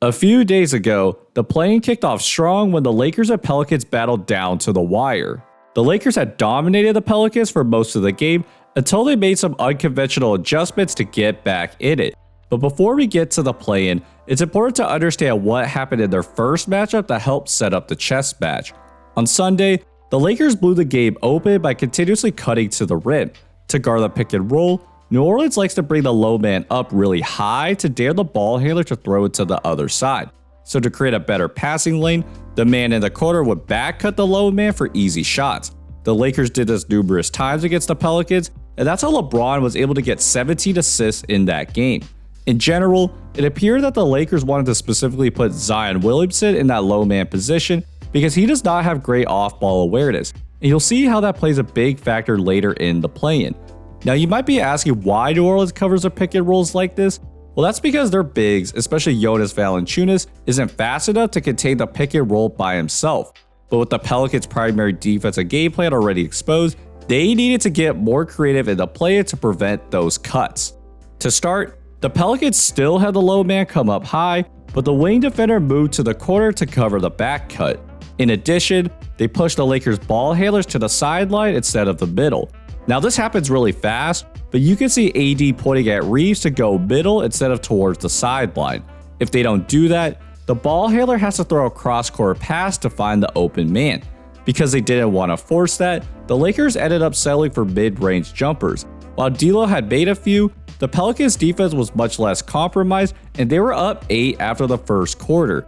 A few days ago, the play-in kicked off strong when the Lakers and Pelicans battled down to the wire. The Lakers had dominated the Pelicans for most of the game until they made some unconventional adjustments to get back in it. But before we get to the play-in, it's important to understand what happened in their first matchup that helped set up the chess match. On Sunday, the Lakers blew the game open by continuously cutting to the rim. To guard the pick and roll, New Orleans likes to bring the low man up really high to dare the ball handler to throw it to the other side. So to create a better passing lane, the man in the corner would back cut the low man for easy shots. The Lakers did this numerous times against the Pelicans, and that's how LeBron was able to get 17 assists in that game. In general, it appeared that the Lakers wanted to specifically put Zion Williamson in that low man position because he does not have great off-ball awareness, and you'll see how that plays a big factor later in the play-in. Now you might be asking why New Orleans covers their pick and rolls like this. Well, that's because their bigs, especially Jonas Valanciunas, isn't fast enough to contain the pick and roll by himself. But with the Pelicans' primary defensive game plan already exposed, they needed to get more creative in the play to prevent those cuts. To start, the Pelicans still had the low man come up high, but the wing defender moved to the corner to cover the back cut. In addition, they pushed the Lakers' ball handlers to the sideline instead of the middle. Now this happens really fast, but you can see AD pointing at Reeves to go middle instead of towards the sideline. If they don't do that, the ball handler has to throw a cross-court pass to find the open man. Because they didn't want to force that, the Lakers ended up settling for mid-range jumpers. While D'Lo had made a few, the Pelicans' defense was much less compromised and they were up 8 after the first quarter.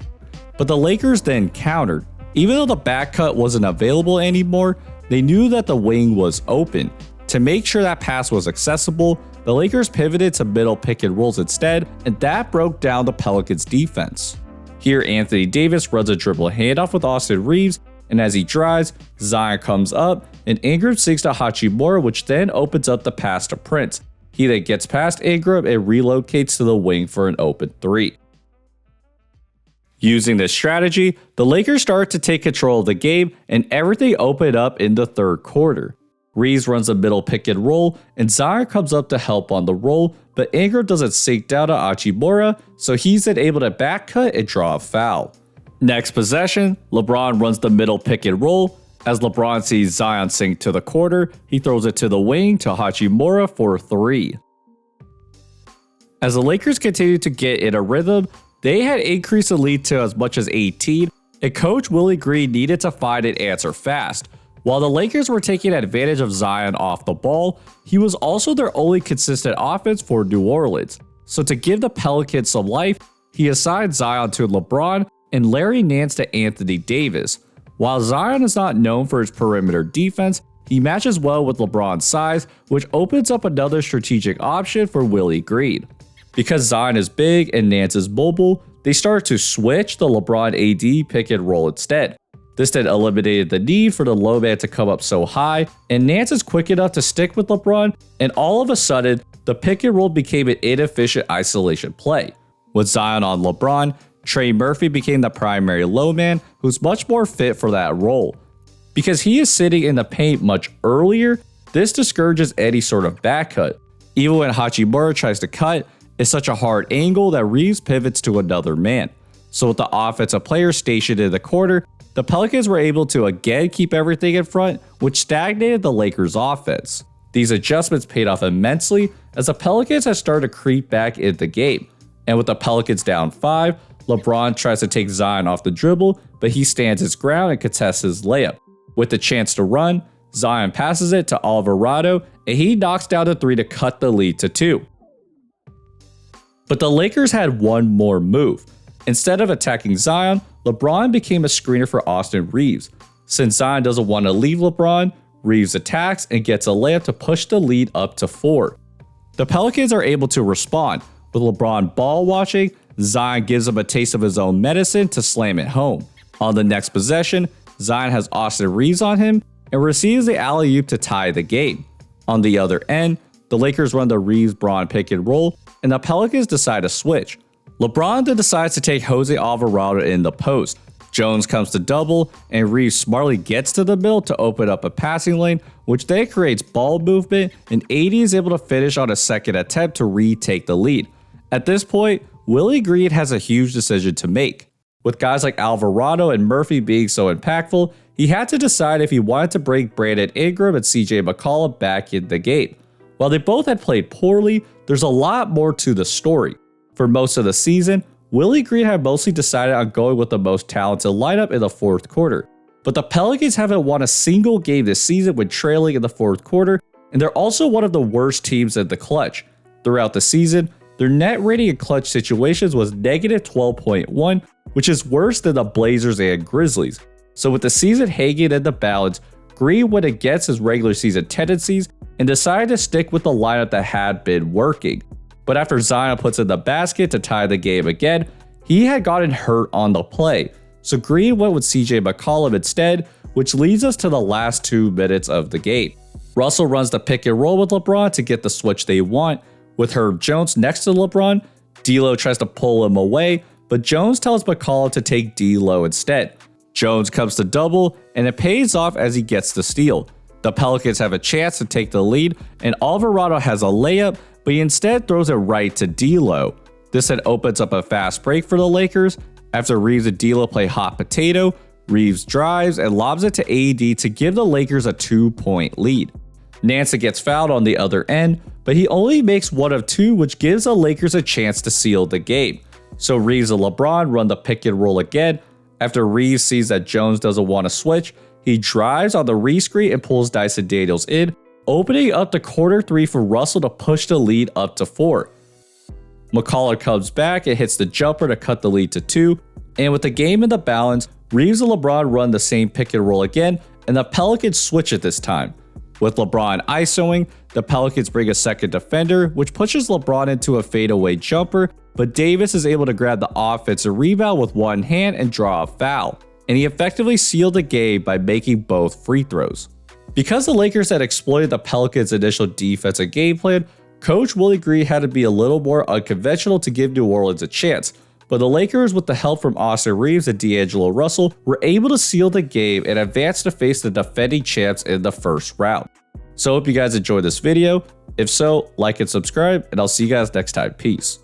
But the Lakers then countered. Even though the back cut wasn't available anymore, they knew that the wing was open. To make sure that pass was accessible, the Lakers pivoted to middle pick and rolls instead, and that broke down the Pelicans' defense. Here, Anthony Davis runs a dribble handoff with Austin Reeves, and as he drives, Zion comes up, and Ingram sinks to Hachimura, which then opens up the pass to Prince. He then gets past Ingram and relocates to the wing for an open three. Using this strategy, the Lakers started to take control of the game and everything opened up in the third quarter. Reeves runs a middle pick and roll and Zion comes up to help on the roll, but Ingram doesn't sink down to Hachimura, so he's then able to back cut and draw a foul. Next possession, LeBron runs the middle pick and roll. As LeBron sees Zion sink to the corner, he throws it to the wing to Hachimura for a three. As the Lakers continued to get in a rhythm, they had increased the lead to as much as 18, and coach Willie Green needed to find an answer fast. While the Lakers were taking advantage of Zion off the ball, he was also their only consistent offense for New Orleans. So to give the Pelicans some life, he assigned Zion to LeBron and Larry Nance to Anthony Davis. While Zion is not known for his perimeter defense, he matches well with LeBron's size, which opens up another strategic option for Willie Green. Because Zion is big and Nance is mobile, they started to switch the LeBron AD pick and roll instead. This then eliminated the need for the low man to come up so high, and Nance is quick enough to stick with LeBron, and all of a sudden, the pick and roll became an inefficient isolation play. With Zion on LeBron, Trey Murphy became the primary low man who's much more fit for that role. Because he is sitting in the paint much earlier, this discourages any sort of back cut. Even when Hachimura tries to cut, it's such a hard angle that Reeves pivots to another man. So with the offensive player stationed in the corner, the Pelicans were able to again keep everything in front, which stagnated the Lakers' offense. These adjustments paid off immensely as the Pelicans had started to creep back into the game. And with the Pelicans down 5, LeBron tries to take Zion off the dribble, but he stands his ground and contests his layup. With the chance to run, Zion passes it to Alvarado, and he knocks down the 3 to cut the lead to 2. But the Lakers had one more move. Instead of attacking Zion, LeBron became a screener for Austin Reeves. Since Zion doesn't want to leave LeBron, Reeves attacks and gets a layup to push the lead up to 4. The Pelicans are able to respond. With LeBron ball watching, Zion gives him a taste of his own medicine to slam it home. On the next possession, Zion has Austin Reeves on him and receives the alley-oop to tie the game. On the other end, the Lakers run the Reeves-Bron pick and roll, and the Pelicans decide to switch. LeBron then decides to take Jose Alvarado in the post. Jones comes to double, and Reeves smartly gets to the middle to open up a passing lane, which then creates ball movement, and AD is able to finish on a second attempt to retake the lead. At this point, Willie Green has a huge decision to make. With guys like Alvarado and Murphy being so impactful, he had to decide if he wanted to bring Brandon Ingram and CJ McCollum back in the game. While they both had played poorly, there's a lot more to the story. For most of the season, Willie Green had mostly decided on going with the most talented lineup in the fourth quarter. But the Pelicans haven't won a single game this season when trailing in the fourth quarter, and they're also one of the worst teams in the clutch. Throughout the season, their net rating in clutch situations was negative 12.1, which is worse than the Blazers and Grizzlies. So with the season hanging in the balance, Green went against his regular season tendencies and decided to stick with the lineup that had been working. But after Zion puts in the basket to tie the game again, he had gotten hurt on the play. So Green went with CJ McCollum instead, which leads us to the last 2 minutes of the game. Russell runs the pick and roll with LeBron to get the switch they want. With Herb Jones next to LeBron, D'Lo tries to pull him away, but Jones tells McCollum to take D'Lo instead. Jones comes to double, and it pays off as he gets the steal. The Pelicans have a chance to take the lead, and Alvarado has a layup, but he instead throws it right to D'Lo. This then opens up a fast break for the Lakers. After Reeves and D'Lo play hot potato, Reeves drives and lobs it to AD to give the Lakers a 2-point lead. Nance gets fouled on the other end, but he only makes 1 of 2, which gives the Lakers a chance to seal the game. So Reeves and LeBron run the pick and roll again. After Reeves sees that Jones doesn't want to switch, he drives on the rescreen and pulls Dyson Daniels in, opening up the corner 3 for Russell to push the lead up to 4. McCollum comes back and hits the jumper to cut the lead to 2, and with the game in the balance, Reeves and LeBron run the same pick and roll again, and the Pelicans switch it this time. With LeBron isoing, the Pelicans bring a second defender, which pushes LeBron into a fadeaway jumper, but Davis is able to grab the offensive rebound with one hand and draw a foul, and he effectively sealed the game by making both free throws. Because the Lakers had exploited the Pelicans' initial defensive game plan, Coach Willie Green had to be a little more unconventional to give New Orleans a chance, but the Lakers, with the help from Austin Reeves and D'Angelo Russell, were able to seal the game and advance to face the defending champs in the first round. So I hope you guys enjoyed this video. If so, like and subscribe, and I'll see you guys next time. Peace.